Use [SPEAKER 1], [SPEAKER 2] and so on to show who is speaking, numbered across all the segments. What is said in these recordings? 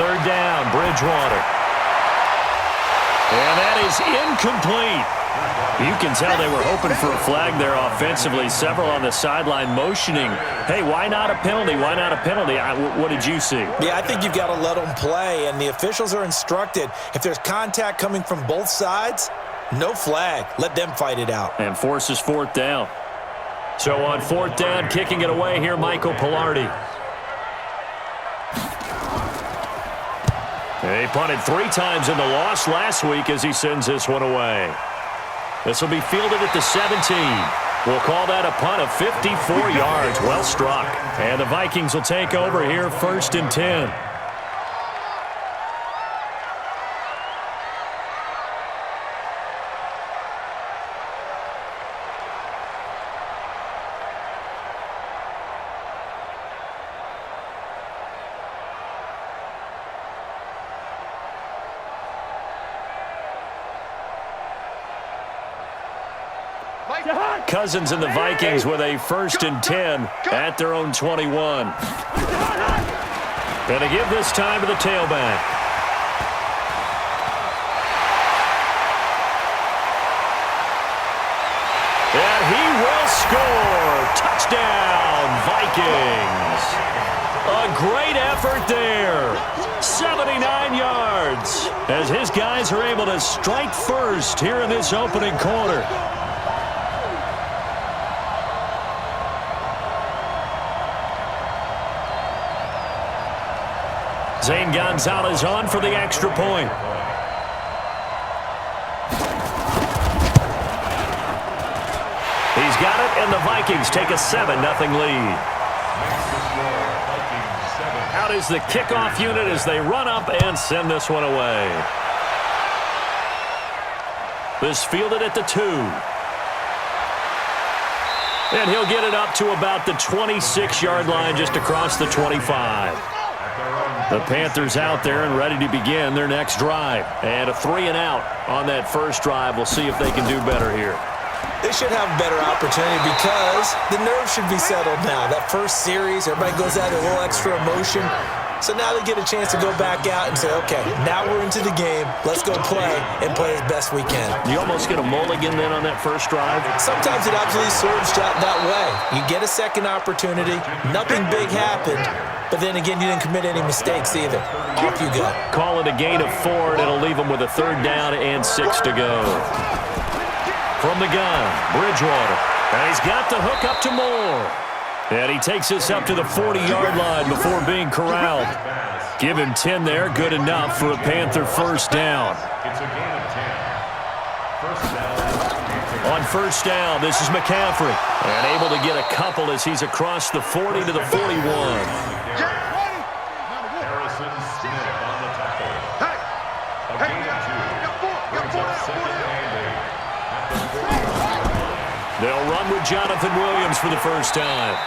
[SPEAKER 1] third down, Bridgewater. And that is incomplete. You can tell they were hoping for a flag there offensively. Several on the sideline motioning, hey, why not a penalty? Why not a penalty? What did you see?
[SPEAKER 2] Yeah, I think you've got to let them play, and the officials are instructed. If there's contact coming from both sides, no flag. Let them fight it out.
[SPEAKER 1] And forces fourth down. So on fourth down, kicking it away here, Michael Pilardi. He punted 3 times in the loss last week as he sends this one away. This will be fielded at the 17. We'll call that a punt of 54 yards. Well struck. And the Vikings will take over here, 1st and 10. Cousins and the Vikings with a 1st and 10 at their own 21. Going to give this time to the tailback. And he will score. Touchdown, Vikings. A great effort there. 79 yards as his guys are able to strike first here in this opening quarter. Zane Gonzalez on for the extra point. He's got it, and the Vikings take a 7-0 lead. Out is the kickoff unit as they run up and send this one away. This fielded at the 2. And he'll get it up to about the 26-yard line just across the 25. The Panthers out there and ready to begin their next drive. And a 3-and-out on that first drive. We'll see if they can do better here.
[SPEAKER 2] They should have a better opportunity because the nerves should be settled now. That first series, everybody goes out with a little extra emotion. So now they get a chance to go back out and say, okay, now we're into the game. Let's go play and play as best we can.
[SPEAKER 1] You almost get a mulligan then on that first drive?
[SPEAKER 2] Sometimes it absolutely serves that way. You get a second opportunity. Nothing big happened. But then again, you didn't commit any mistakes either. Off you go.
[SPEAKER 1] Call it a gain of 4, and it'll leave them with a 3rd down and 6 to go. From the gun, Bridgewater. And he's got the hook up to Moore. And he takes this up to the 40-yard line before being corralled. Give him 10 there, good enough for a Panther 1st down. On 1st down, this is McCaffrey. And able to get a couple as he's across the 40 to the 41. They'll run with Jonathan Williams for the first time.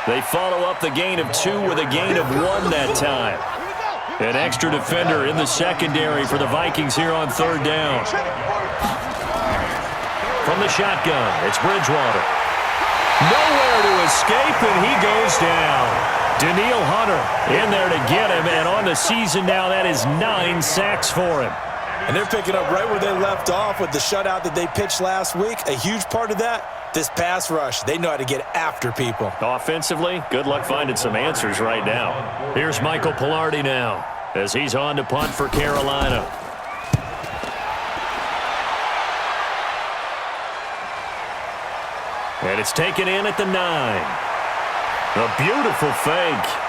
[SPEAKER 1] They follow up the gain of 2 with a gain of 1 that time. An extra defender in the secondary for the Vikings here on 3rd down. From the shotgun, it's Bridgewater. Nowhere to escape, and he goes down. Daniil Hunter in there to get him, and on the season now, that is 9 sacks for him.
[SPEAKER 2] And they're picking up right where they left off with the shutout that they pitched last week. A huge part of that, this pass rush. They know how to get after people.
[SPEAKER 1] Offensively, good luck finding some answers right now. Here's Michael Pilardi now as he's on to punt for Carolina. And it's taken in at the 9. A beautiful fake.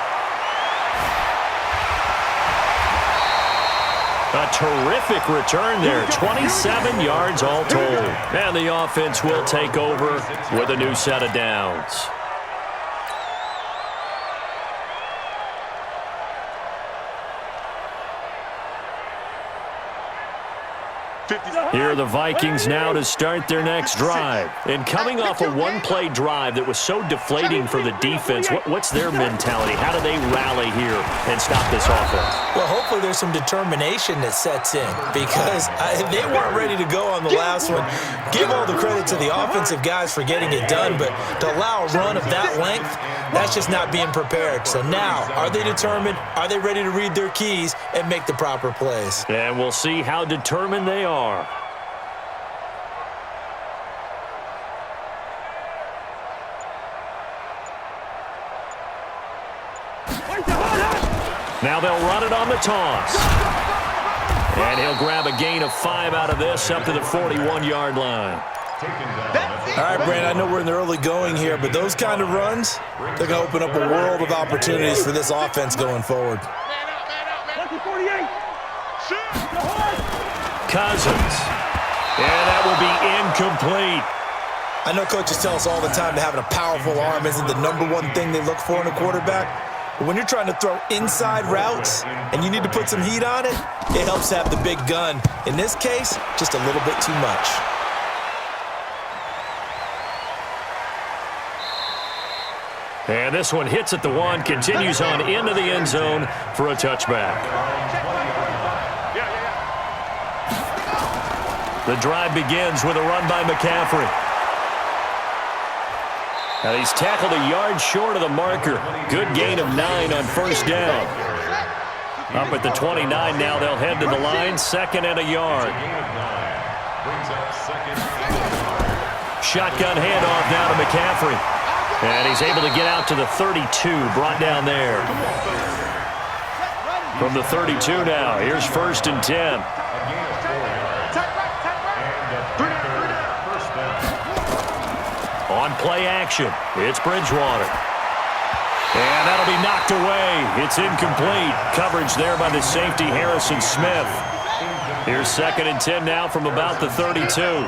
[SPEAKER 1] A terrific return there. 27 yards all told. And the offense will take over with a new set of downs. Here are the Vikings now to start their next drive. And coming off a one-play drive that was so deflating for the defense, what's their mentality? How do they rally here and stop this offense?
[SPEAKER 2] Well, hopefully there's some determination that sets in because they weren't ready to go on the last one. Give all the credit to the offensive guys for getting it done, but to allow a run of that length, that's just not being prepared. So now, are they determined? Are they ready to read their keys and make the proper plays?
[SPEAKER 1] And we'll see how determined they are. Now they'll run it on the toss. And he'll grab a gain of 5 out of this up to the 41-yard line.
[SPEAKER 2] All right, Brandon, I know we're in the early going here, but those kind of runs, they're going to open up a world of opportunities for this offense going forward.
[SPEAKER 1] Cousins. And that will be incomplete.
[SPEAKER 2] I know coaches tell us all the time that having a powerful arm isn't the #1 thing they look for in a quarterback. But when you're trying to throw inside routes and you need to put some heat on it, it helps to have the big gun. In this case, just a little bit too much.
[SPEAKER 1] And this one hits at the 1, continues on into the end zone for a touchback. The drive begins with a run by McCaffrey. Now he's tackled a yard short of the marker. Good gain of 9 on first down. Up at the 29 now, they'll head to the line, 2nd and a yard. Shotgun handoff now to McCaffrey. And he's able to get out to the 32, brought down there. From the 32 now, here's 1st and 10. On play action, it's Bridgewater. And that'll be knocked away. It's incomplete. Coverage there by the safety, Harrison Smith. Here's 2nd and 10 now from about the 32.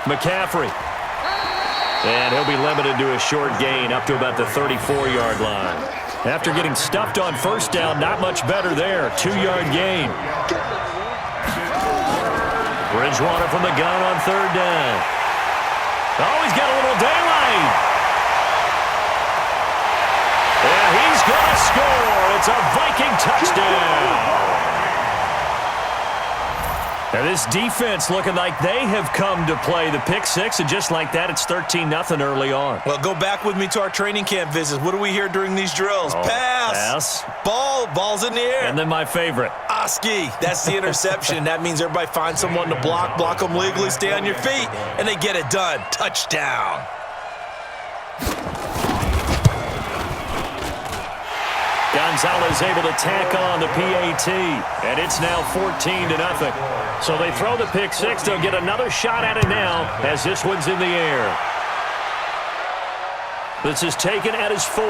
[SPEAKER 1] McCaffrey. And he'll be limited to a short gain up to about the 34-yard line. After getting stuffed on first down, not much better there. 2-yard gain. Bridgewater from the gun on 3rd down. Oh, he's got a little daylight. And he's going to score. It's a Viking touchdown. Now this defense looking like they have come to play. The pick 6, and just like that, it's 13-0 early on.
[SPEAKER 2] Well, go back with me to our training camp visits. What do we hear during these drills? Pass. Ball's in the air.
[SPEAKER 1] And then my favorite.
[SPEAKER 2] Oski. That's the interception. That means everybody finds someone to block them legally, stay on your feet, and they get it done. Touchdown.
[SPEAKER 1] Gonzalez able to tack on the PAT, and it's now 14-0. So they throw the pick 6. They'll get another shot at it now as this one's in the air. This is taken at his 4.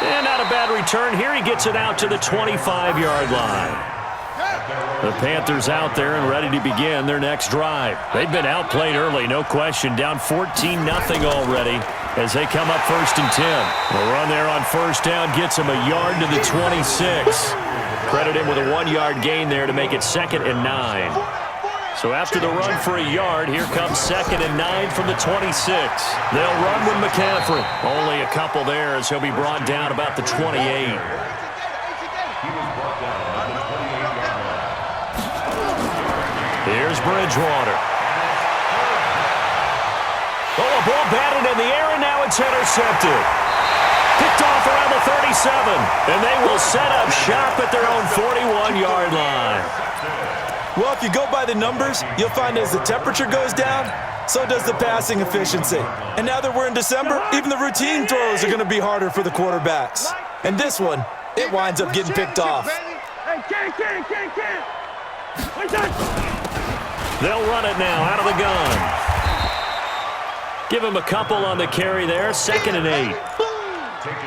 [SPEAKER 1] And not a bad return here. He gets it out to the 25-yard line. The Panthers out there and ready to begin their next drive. They've been outplayed early, no question. Down 14-0 already as they come up 1st and 10. The run there on first down gets him a yard to the 26. Credit him with a 1-yard gain there to make it 2nd and 9. So after the run for a yard, here comes 2nd and 9 from the 26. They'll run with McCaffrey. Only a couple there as he'll be brought down about the 28. Here's Bridgewater. Oh, a ball batted in the air, and now it's intercepted. Picked off around the 37, and they will set up shop at their own 41-yard line.
[SPEAKER 2] Well, if you go by the numbers, you'll find as the temperature goes down, so does the passing efficiency. And now that we're in December, even the routine throws are going to be harder for the quarterbacks. And this one, it winds up getting picked off.
[SPEAKER 1] They'll run it now out of the gun. Give him a couple on the carry there, 2nd and 8.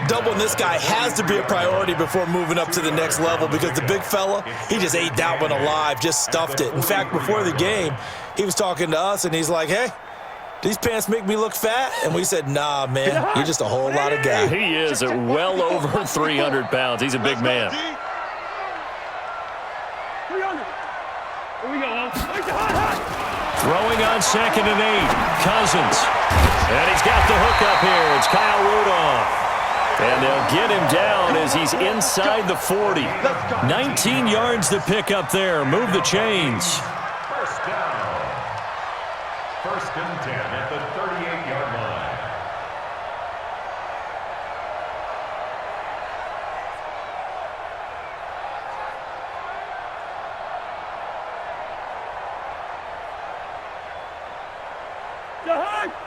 [SPEAKER 2] Doubling this guy has to be a priority before moving up to the next level because the big fella, he just ate that one alive, just stuffed it. In fact, before the game, he was talking to us, and he's like, hey, these pants make me look fat? And we said, nah, man, you're just a whole lot of guy.
[SPEAKER 1] He is at well over 300 pounds. He's a big man. Throwing on 2nd and 8. Cousins. And he's got the hook up here. It's Kyle Rudolph. And they'll get him down as he's inside the 40. 19 yards to pick up there. Move the chains.
[SPEAKER 3] First down. 1st and 10 at the 38-yard line.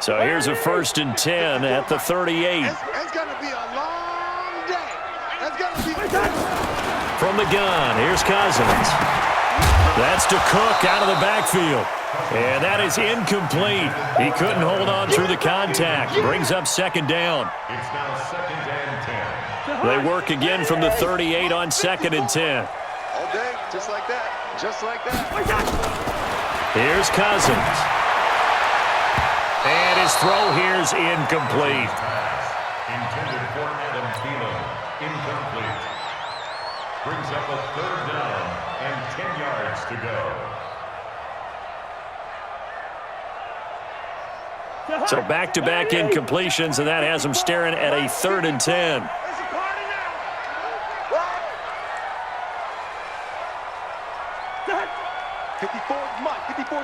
[SPEAKER 1] So here's a 1st and 10 at the 38.
[SPEAKER 4] It's going to be a long day. It's going to be
[SPEAKER 1] From the gun, here's Cousins. That's to Cook out of the backfield. And that is incomplete. He couldn't hold on through the contact. Brings up 2nd down.
[SPEAKER 3] It's now 2nd and 10.
[SPEAKER 1] They work again from the 38 on 2nd and 10.
[SPEAKER 4] all day, just like that. Just like that.
[SPEAKER 1] Here's Cousins. And his throw here's incomplete.
[SPEAKER 3] Intended for Adam Thielen. Incomplete. Brings up a 3rd down and 10 yards to go.
[SPEAKER 1] So back-to-back incompletions, and that has him staring at a 3rd and 10.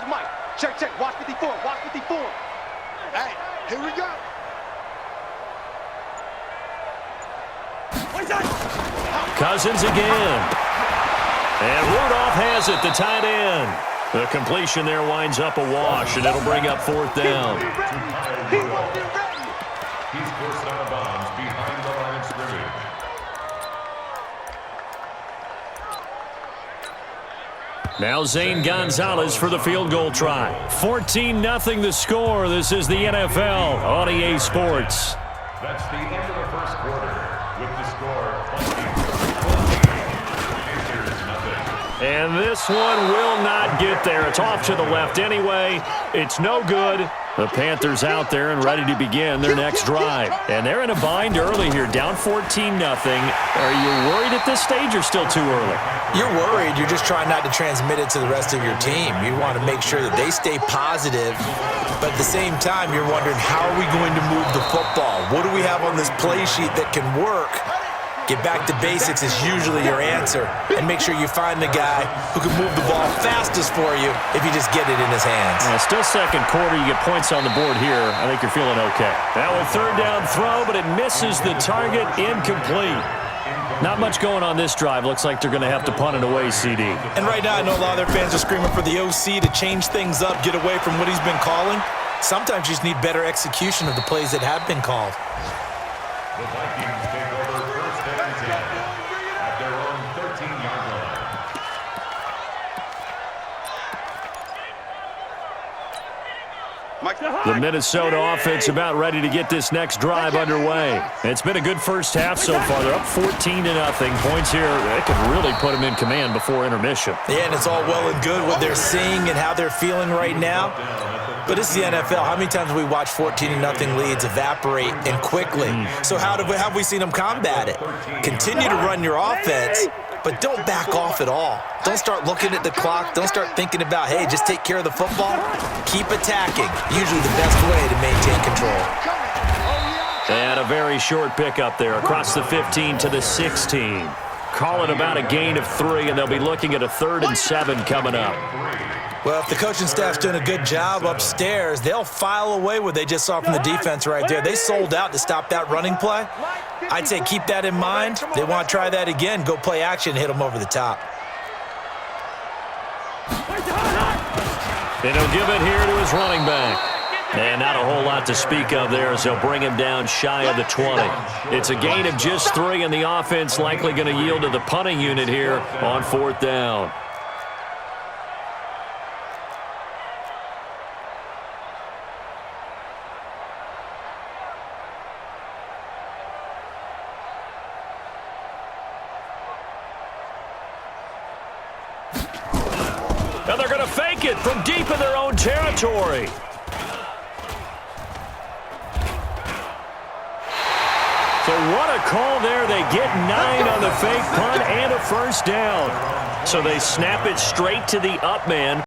[SPEAKER 4] Mike. Check. Watch 54. Hey, here we go.
[SPEAKER 1] Cousins again. And Rudolph has it, the tight end. The completion there winds up a wash, and it'll bring up 4th down.
[SPEAKER 3] He's forced out of bounds behind the line of scrimmage.
[SPEAKER 1] Now Zane Gonzalez for the field goal try. 14-0 the score. This is the NFL on EA Sports.
[SPEAKER 3] That's the end of the 1st quarter with the score 20-14.
[SPEAKER 1] And this one will not get there. It's off to the left anyway. It's no good. The Panthers out there and ready to begin their next drive. And they're in a bind early here, down 14-0. Are you worried at this stage or still too early?
[SPEAKER 2] You're worried. You're just trying not to transmit it to the rest of your team. You want to make sure that they stay positive. But at the same time, you're wondering, how are we going to move the football? What do we have on this play sheet that can work? Get back to basics is usually your answer. And make sure you find the guy who can move the ball fastest for you if you just get it in his hands.
[SPEAKER 1] Yeah, still 2nd quarter. You get points on the board here. I think you're feeling okay. That one 3rd down throw, but it misses the target. Incomplete. Not much going on this drive. Looks like they're going to have to punt it away, CD.
[SPEAKER 2] And right now, I know a lot of their fans are screaming for the OC to change things up, get away from what he's been calling. Sometimes you just need better execution of the plays that have been called.
[SPEAKER 3] The Vikings take over 1st and 10 at their own 13-yard line.
[SPEAKER 1] The Minnesota offense about ready to get this next drive underway. It's been a good first half so far. They're up 14-0. Points here, they could really put them in command before intermission.
[SPEAKER 2] Yeah, and it's all well and good what they're seeing and how they're feeling right now. But it's the NFL. How many times have we watched 14-0 leads evaporate and quickly? So how have we seen them combat it? Continue to run your offense, but don't back off at all. Don't start looking at the clock. Don't start thinking about, hey, just take care of the football. Keep attacking. Usually the best way to maintain control.
[SPEAKER 1] And a very short pickup there across the 15 to the 16. Call it about a gain of 3, and they'll be looking at a 3rd and 7 coming up.
[SPEAKER 2] Well, if the coaching staff's doing a good job upstairs, they'll file away what they just saw from the defense right there. They sold out to stop that running play. I'd say keep that in mind. They want to try that again. Go play action, hit them over the top.
[SPEAKER 1] And he'll give it here to his running back. And not a whole lot to speak of there as they'll bring him down shy of the 20. It's a gain of just 3, and the offense likely going to yield to the punting unit here on 4th down. Now they're going to fake it from deep in their own territory. So what a call there. They get 9 on the fake punt and a 1st down. So they snap it straight to the up man.